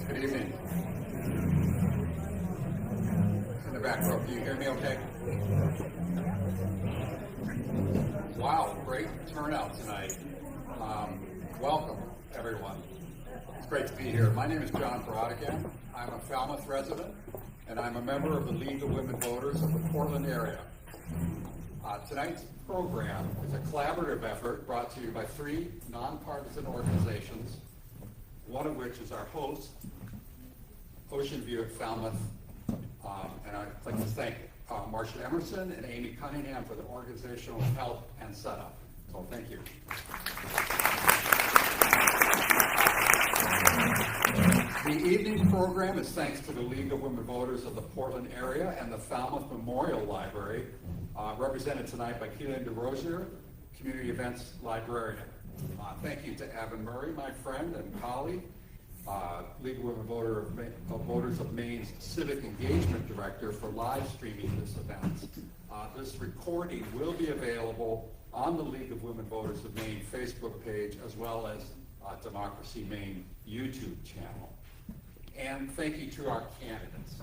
Good evening. In the back row, can you hear me okay? Wow, great turnout tonight. Welcome, everyone. It's great to be here. My name is John Brodigan. I'm a Falmouth resident, and I'm a member of the League of Women Voters of the Portland area. Tonight's program is a collaborative effort brought to you by three nonpartisan organizations, one of which is our host, Ocean View at Falmouth. And I'd like to thank Marcia Emerson and Amy Cunningham for the organizational help and setup. So thank you. The evening program is thanks to the League of Women Voters of the Portland area and the Falmouth Memorial Library, represented tonight by Kline Community Events Librarian. Thank you to Evan Murray, my friend and colleague, League of Women Voters of Maine's Civic Engagement Director, for live streaming this event. This recording will be available on the League of Women Voters of Maine Facebook page, as well as Democracy Maine YouTube channel. And thank you to our candidates.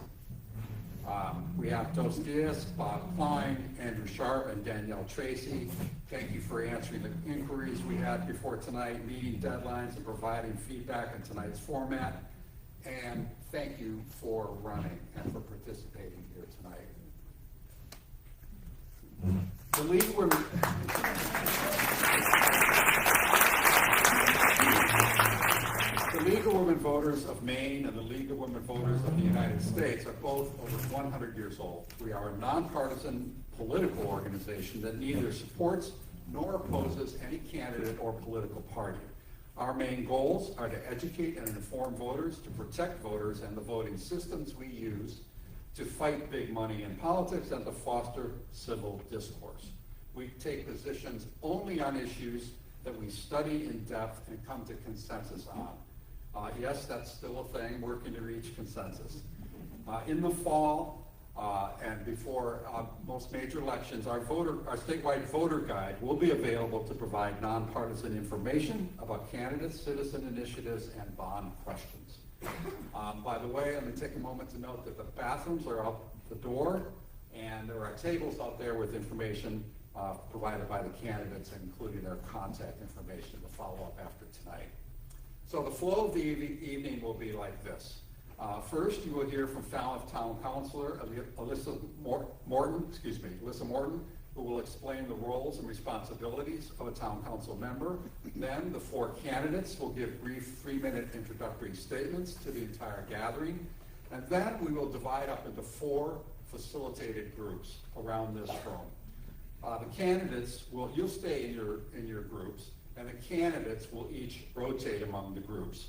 We have Diaz, Klein, Andrew Sharp, and Danielle Tracy. Thank you for answering the inquiries we had before tonight, meeting deadlines, and providing feedback on tonight's format. And thank you for running and for participating here tonight. The League of Women... The League of Women Voters of Maine and the League of Women Voters of the United States are both over 100 years old. We are a nonpartisan political organization that neither supports nor opposes any candidate or political party. Our main goals are to educate and inform voters, to protect voters and the voting systems we use, to fight big money in politics, and to foster civil discourse. We take positions only on issues that we study in depth and come to consensus on. Yes, that's still a thing, working to reach consensus. In the fall and before most major elections, our statewide voter guide will be available to provide nonpartisan information about candidates, citizen initiatives, and bond questions. By the way, let me take a moment to note that the bathrooms are out the door, and there are tables out there with information provided by the candidates, including their contact information to follow up after tonight. So the flow of the evening will be like this. First, you will hear from Falmouth Town Councilor Alyssa Morton, who will explain the roles and responsibilities of a town council member. Then the four candidates will give brief 3-minute introductory statements to the entire gathering. And then we will divide up into 4 facilitated groups around this room. The candidates you'll stay in your groups, and the candidates will each rotate among the groups.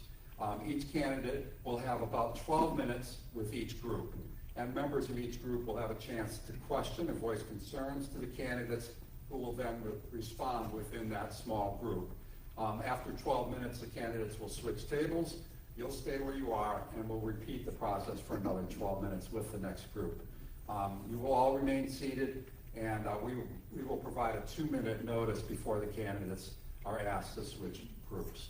Each candidate will have about 12 minutes with each group, and members of each group will have a chance to question and voice concerns to the candidates, who will then respond within that small group. After 12 minutes, the candidates will switch tables. You'll stay where you are, and we'll repeat the process for another 12 minutes with the next group. You will all remain seated, and we will provide a 2-minute notice before the candidates are asked to switch groups.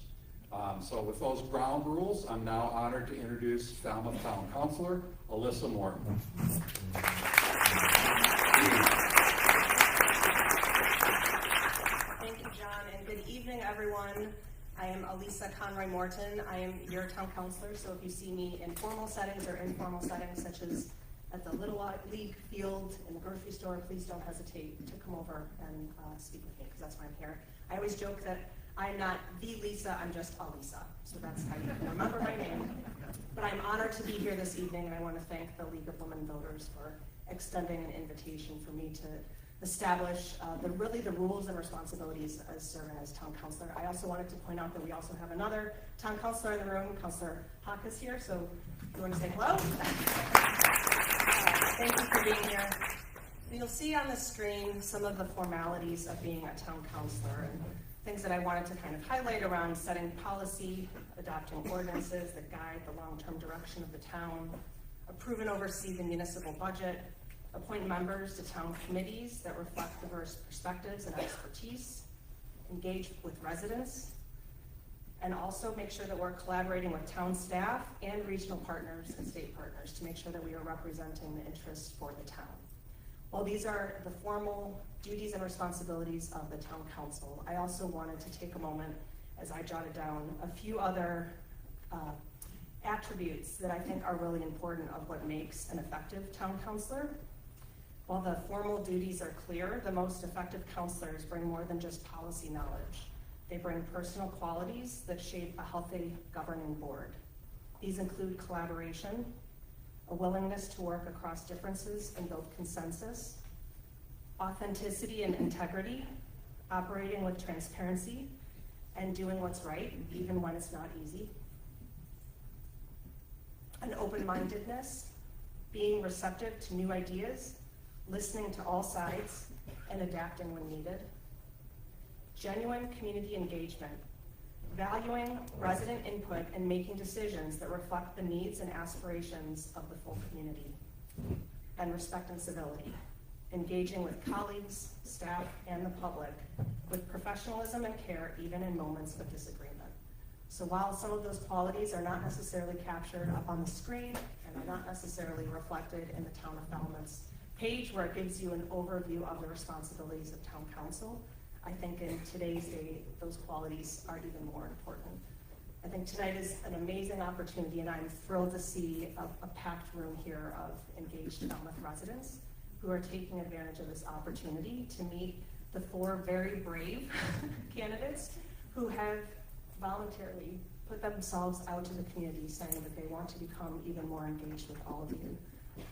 So with those ground rules, I'm now honored to introduce Falmouth Town Councilor Alyssa Morton. Thank you, John, and good evening, everyone. I am Elisa Conroy Morton. I am your town councilor, so if you see me in formal settings or informal settings, such as at the Little League field, in the grocery store, please don't hesitate to come over and speak with me, because that's why I'm here. I always joke that I'm not the Lisa, I'm just Elisa. So that's how you can remember my name. But I'm honored to be here this evening, and I want to thank the League of Women Voters for extending an invitation for me to establish the rules and responsibilities as serving as town councilor. I also wanted to point out that we also have another town councilor in the room. Councilor Hawk is here, so you want to say hello? Thank you for being here. You'll see on the screen some of the formalities of being a town councilor and things that I wanted to kind of highlight around setting policy, adopting ordinances that guide the long-term direction of the town, approve and oversee the municipal budget, appoint members to town committees that reflect diverse perspectives and expertise, engage with residents, and also make sure that we're collaborating with town staff and regional partners and state partners to make sure that we are representing the interests for the town. While these are the formal duties and responsibilities of the town council, I also wanted to take a moment, as I jotted down, a few other attributes that I think are really important of what makes an effective town councilor. While the formal duties are clear, the most effective counselors bring more than just policy knowledge. They bring personal qualities that shape a healthy governing board. These include collaboration, a willingness to work across differences and build consensus, authenticity and integrity, operating with transparency, and doing what's right, even when it's not easy. An open-mindedness, being receptive to new ideas, listening to all sides, and adapting when needed. Genuine community engagement, valuing resident input and making decisions that reflect the needs and aspirations of the full community. And respect and civility, engaging with colleagues, staff, and the public with professionalism and care, even in moments of disagreement. So while some of those qualities are not necessarily captured up on the screen and are not necessarily reflected in the Town of Falmouth's page where it gives you an overview of the responsibilities of town council, I think in today's day, those qualities are even more important. I think tonight is an amazing opportunity, and I'm thrilled to see a packed room here of engaged Falmouth residents who are taking advantage of this opportunity to meet the 4 very brave candidates who have voluntarily put themselves out to the community saying that they want to become even more engaged with all of you.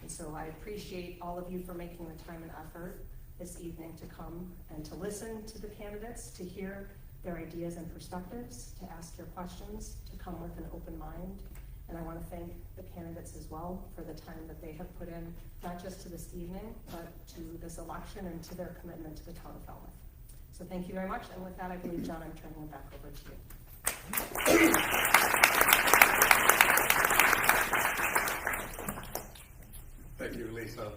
And so I appreciate all of you for making the time and effort this evening to come and to listen to the candidates, to hear their ideas and perspectives, to ask your questions, to come with an open mind. And I want to thank the candidates as well for the time that they have put in, not just to this evening, but to this election and to their commitment to the town of Falmouth. So thank you very much. And with that, I believe, John, I'm turning it back over to you. Thank you, Lisa.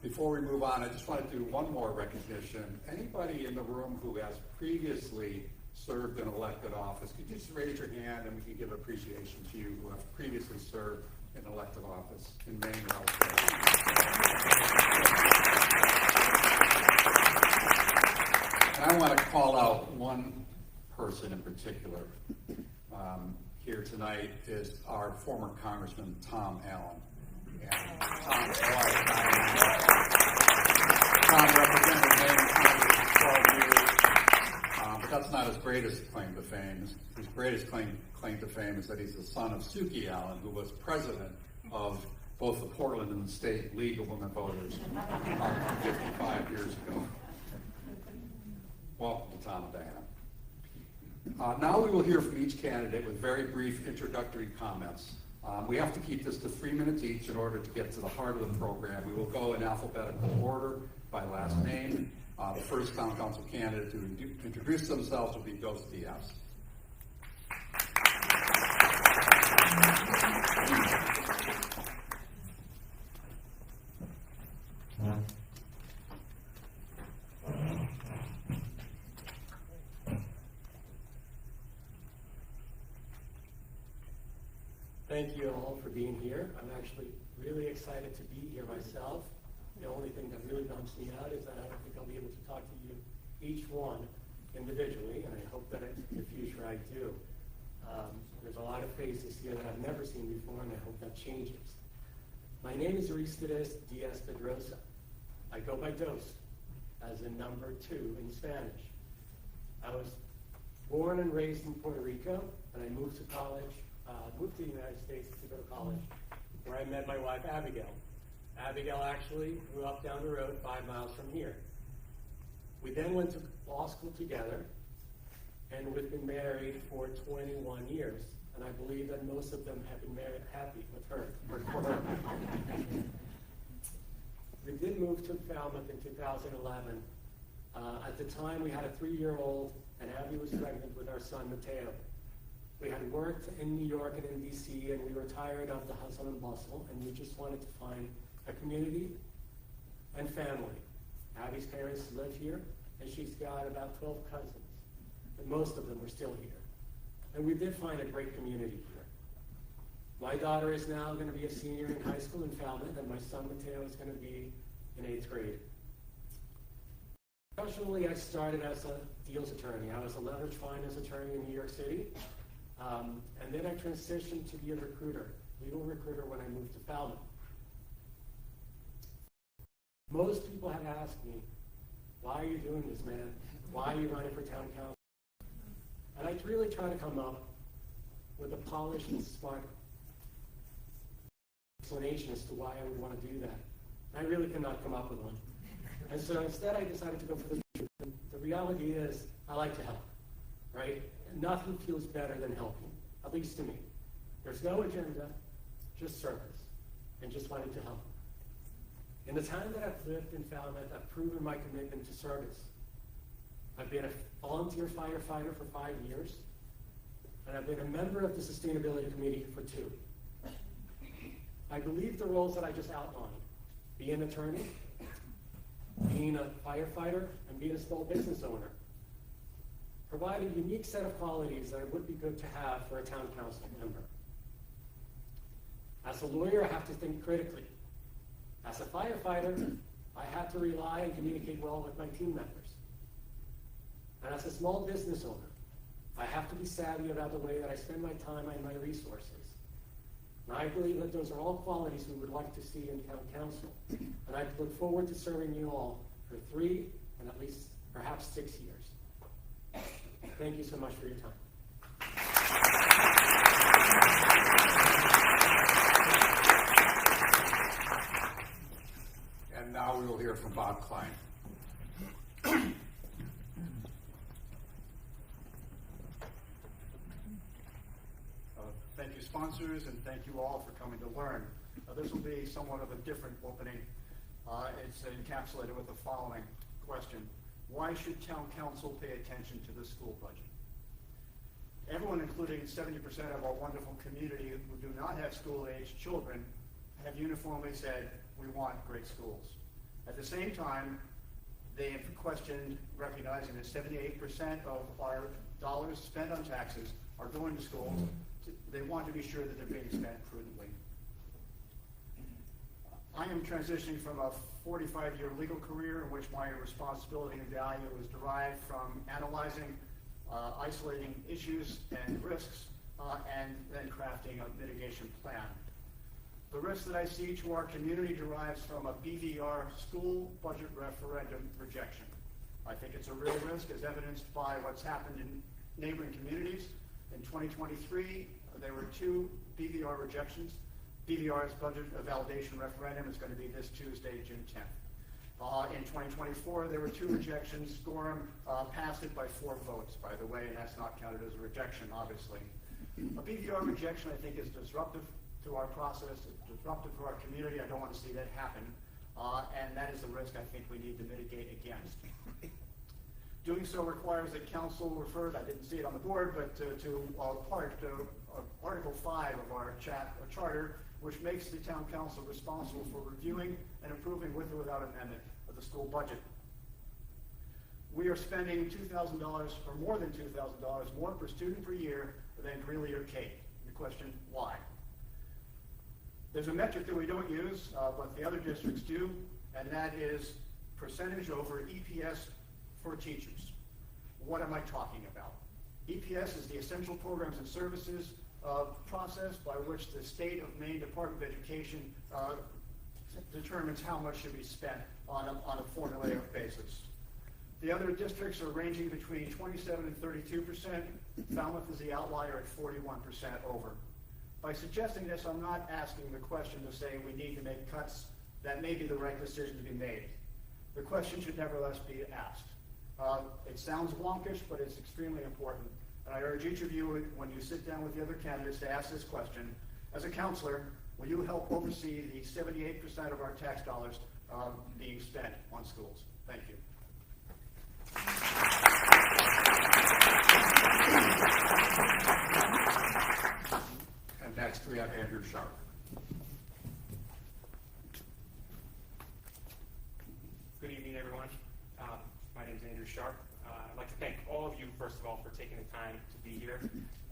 Before we move on, I just want to do one more recognition. Anybody in the room who has previously served in elected office, could you just raise your hand and we can give appreciation to you who have previously served in elected office in Maine or elsewhere. And I want to call out one person in particular. Here tonight is our former Congressman Tom Allen. And Tom represented Maine in Congress for 12 years, but that's not his greatest claim to fame. His greatest claim to fame is that he's the son of Suki Allen, who was president of both the Portland and the State League of Women Voters 55 years ago. Welcome to Tom and Diana. Now we will hear from each candidate with very brief introductory comments. We have to keep this to 3 minutes each in order to get to the heart of the program. We will go in alphabetical order by last name. The first town council candidate to introduce themselves will be Drosa Diaz. Thank you all for being here. I'm actually really excited to be here myself. The only thing that really bumps me out is that I don't think I'll be able to talk to you, each one, individually, and I hope that in the future I do. There's a lot of faces here that I've never seen before, and I hope that changes. My name is Diaz de Drosa. I go by Dos, as in number 2 in Spanish. I was born and raised in Puerto Rico, and I moved to college. Moved to the United States to go to college, where I met my wife, Abigail. Abigail actually grew up down the road 5 miles from here. We then went to law school together, and we've been married for 21 years, and I believe that most of them have been married happy with her. We did move to Falmouth in 2011. At the time, we had a 3-year-old, and Abby was pregnant with our son, Mateo. We had worked in New York and in DC, and we were tired of the hustle and bustle, and we just wanted to find a community and family. Abby's parents live here, and she's got about 12 cousins, and most of them are still here. And we did find a great community here. My daughter is now going to be a senior in high school in Falmouth, and my son Mateo is going to be in 8th grade. Professionally, I started as a deals attorney. I was a leverage finance attorney in New York City. And then I transitioned to be a recruiter, legal recruiter, when I moved to Falmouth. Most people have asked me, why are you doing this, man? Why are you running for town council? And I really try to come up with a polished and smart explanation as to why I would want to do that. I really cannot come up with one. And so instead I decided to go for the truth. And the reality is, I like to help, right? And nothing feels better than helping, at least to me. There's no agenda, just service, and just wanting to help. In the time that I've lived in Falmouth, I've proven my commitment to service. I've been a volunteer firefighter for 5 years, and I've been a member of the Sustainability Committee for 2. I believe the roles that I just outlined, being an attorney, being a firefighter, and being a small business owner, provide a unique set of qualities that would be good to have for a town council member. As a lawyer, I have to think critically. As a firefighter, I have to rely and communicate well with my team members. And as a small business owner, I have to be savvy about the way that I spend my time and my resources. And I believe that those are all qualities we would like to see in town council. And I look forward to serving you all for 3 and at least perhaps 6 years. Thank you so much for your time. And now we will hear from Bob Klein. Thank you, sponsors, and thank you all for coming to learn. This will be somewhat of a different opening. It's encapsulated with the following question. Why should town council pay attention to the school budget? Everyone, including 70% of our wonderful community who do not have school-aged children, have uniformly said, we want great schools. At the same time, they have questioned recognizing that 78% of our dollars spent on taxes are going to schools. They want to be sure that they're being spent prudently. I am transitioning from a 45-year legal career in which my responsibility and value was derived from analyzing, isolating issues and risks, and then crafting a mitigation plan. The risk that I see to our community derives from a BVR school budget referendum rejection. I think it's a real risk, as evidenced by what's happened in neighboring communities. In 2023, there were 2 BVR rejections. BVR's budget validation referendum is going to be this Tuesday, June 10th. In 2024, there were 2 rejections. Gorham passed it by 4 votes, by the way, and that's not counted as a rejection, obviously. A BVR rejection, I think, is disruptive to our process, it's disruptive to our community. I don't want to see that happen, and that is the risk I think we need to mitigate against. Doing so requires that council refer, I didn't see it on the board, but to Article 5 of our charter, which makes the town council responsible for reviewing and approving with or without amendment of the school budget. We are spending $2,000 or more than $2,000 more per student per year than Greeley or Cape. The question, why? There's a metric that we don't use, but the other districts do, and that is percentage over EPS for teachers. What am I talking about? EPS is the Essential Programs and Services process by which the state of Maine Department of Education determines how much should be spent on a formulaic basis. The other districts are ranging between 27 and 32%. Falmouth is the outlier at 41% over. By suggesting this, I'm not asking the question to say we need to make cuts. That may be the right decision to be made. The question should nevertheless be asked. It sounds wonkish, but it's extremely important. And I urge each of you, when you sit down with the other candidates, to ask this question. As a counselor, will you help oversee the 78% of our tax dollars being spent on schools? Thank you. And next we have Andrew Sharp. Good evening, everyone. My name is Andrew Sharp. I'd like to thank all of you, first of all, for taking the time to be here.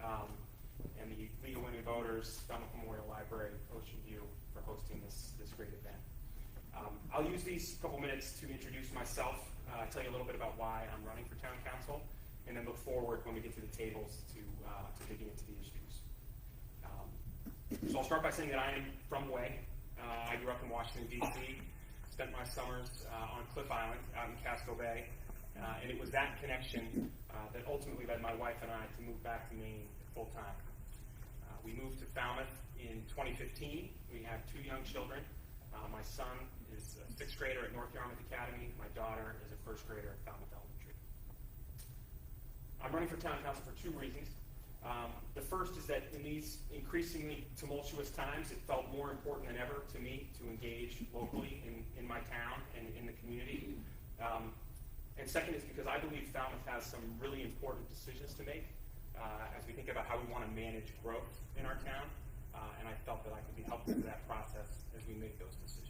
and the League of Women Voters, Falmouth Memorial Library, Ocean View for hosting this great event. I'll use these couple minutes to introduce myself, tell you a little bit about why I'm running for town council, and then look forward when we get to the tables to digging into the issues. So I'll start by saying that I am from Way. I grew up in Washington, D.C., spent my summers on Cliff Island out in Casco Bay, and it was that connection that ultimately led my wife and I to move back to Maine full time. We moved to Falmouth in 2015. We have 2 young children. My son is a 6th grader at North Yarmouth Academy. My daughter is a 1st grader at Falmouth Elementary. I'm running for town council for 2 reasons. The first is that in these increasingly tumultuous times, it felt more important than ever to me to engage locally in my town and in the community. And second is because I believe Falmouth has some really important decisions to make as we think about how we want to manage growth in our town. And I felt that I could be helpful to that process as we make those decisions.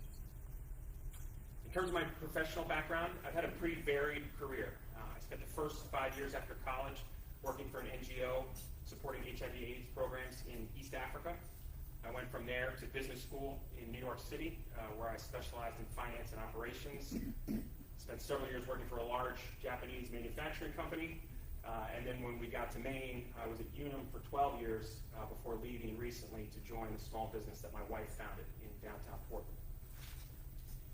In terms of my professional background, I've had a pretty varied career. I spent the first 5 years after college working for an NGO supporting HIV/AIDS programs in East Africa. I went from there to business school in New York City, where I specialized in finance and operations. Spent several years working for a large Japanese manufacturing company. And then when we got to Maine, I was at Unum for 12 years before leaving recently to join the small business that my wife founded in downtown Portland.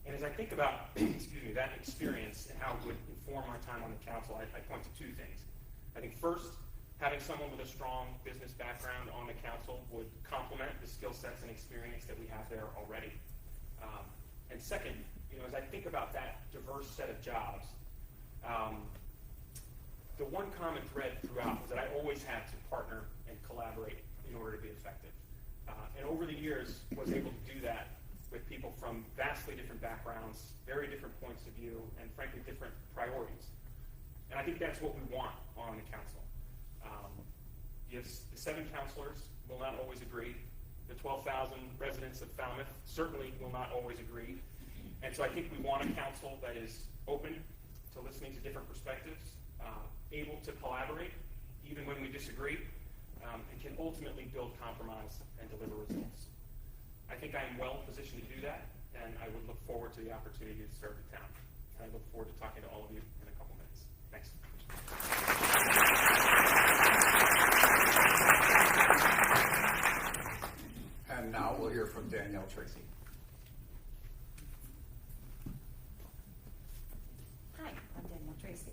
And as I think about that experience and how it would inform my time on the council, I point to 2 things. I think first, having someone with a strong business background on the council would complement the skill sets and experience that we have there already. And second, as I think about that diverse set of jobs, the one common thread throughout was that I always had to partner and collaborate in order to be effective. And over the years, was able to do that with people from vastly different backgrounds, very different points of view, and frankly, different priorities. And I think that's what we want on the council. Yes, the 7 councilors will not always agree. The 12,000 residents of Falmouth certainly will not always agree. And so I think we want a council that is open to listening to different perspectives, able to collaborate even when we disagree, and can ultimately build compromise and deliver results. I think I am well positioned to do that, and I would look forward to the opportunity to serve the town. And I look forward to talking to all of you in a couple minutes. Thanks. And now we'll hear from Danielle Tracy. Hi, I'm Danielle Tracy.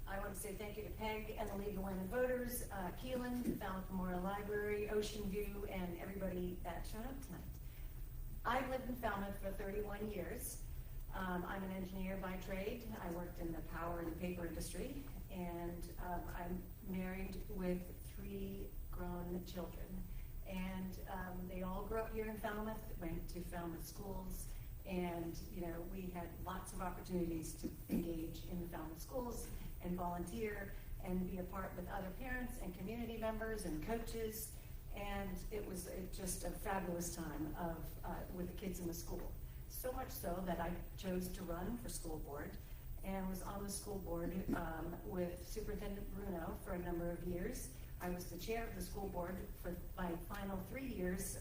I want to say thank you to Peg and the League of Women Voters, Kline, the Falmouth Memorial Library, Ocean View, and everybody that showed up tonight. I've lived in Falmouth for 31 years. I'm an engineer by trade. I worked in the power and paper industry, and I'm married with 3 grown children. And they all grew up here in Falmouth, went to Falmouth schools, and we had lots of opportunities to engage in the Falmouth schools and volunteer and be a part with other parents and community members and coaches. And it was just a fabulous time with the kids in the school. So much so that I chose to run for school board and was on the school board with Superintendent Bruno for a number of years. I was the chair of the school board for my final 3 years,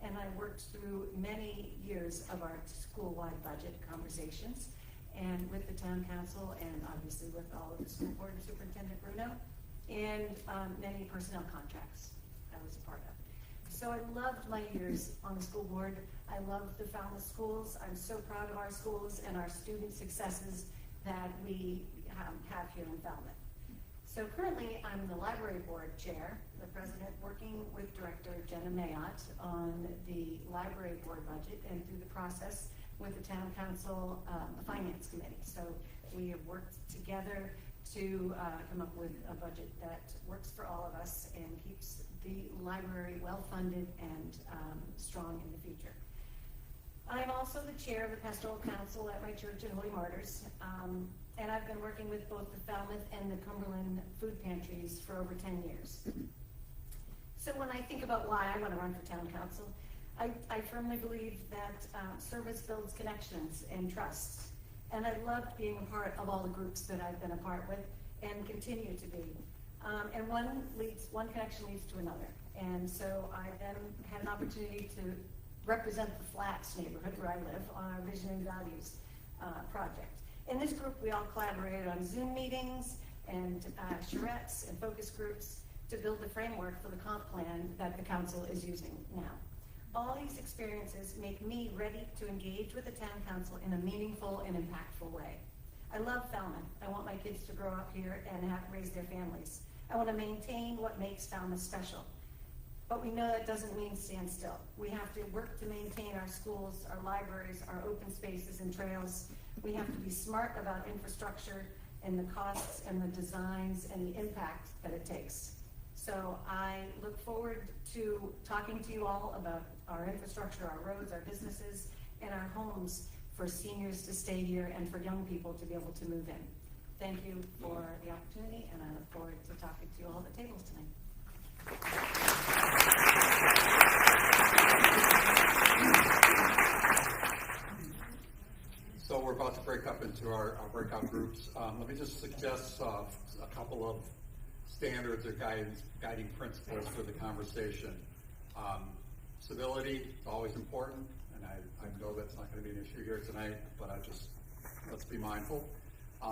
and I worked through many years of our school-wide budget conversations, and with the town council, and obviously with all of the school board and Superintendent Bruno, and many personnel contracts I was a part of. So I loved my years on the school board. I loved the Falmouth schools. I'm so proud of our schools and our student successes that we have here in Falmouth. So currently, I'm the library board chair, the president, working with Director Jenna Mayotte on the library board budget and through the process with the town council finance committee. So we have worked together to come up with a budget that works for all of us and keeps the library well-funded and strong in the future. I'm also the chair of the pastoral council at my church at Holy Martyrs, and I've been working with both the Falmouth and the Cumberland food pantries for over 10 years. So when I think about why I want to run for town council, I firmly believe that service builds connections and trust. And I loved being a part of all the groups that I've been a part with and continue to be. And one connection leads to another. And so I then had an opportunity to represent the Flats neighborhood where I live on our Vision and Values project. In this group, we all collaborated on Zoom meetings and charrettes and focus groups to build the framework for the comp plan that the council is using now. All these experiences make me ready to engage with the town council in a meaningful and impactful way. I love Falmouth. I want my kids to grow up here and raise their families. I want to maintain what makes Falmouth special. But we know that doesn't mean stand still. We have to work to maintain our schools, our libraries, our open spaces and trails. We have to be smart about infrastructure and the costs and the designs and the impact that it takes. So I look forward to talking to you all about our infrastructure, our roads, our businesses, and our homes for seniors to stay here and for young people to be able to move in. Thank you for the opportunity, and I look forward to talking to you all at the tables tonight. So we're about to break up into our breakout groups. Let me just suggest a couple of standards or guiding principles for the conversation. Civility is always important, and I know that's not going to be an issue here tonight, but let's be mindful.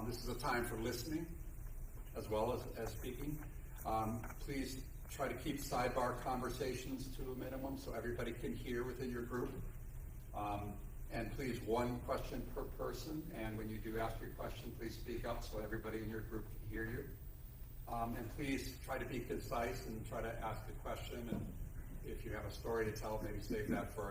This is a time for listening as well as speaking. Please try to keep sidebar conversations to a minimum so everybody can hear within your group. And please, one question per person, and when you do ask your question, please speak up so everybody in your group can hear you. And please try to be concise and try to ask a question, and if you have a story to tell, maybe save that for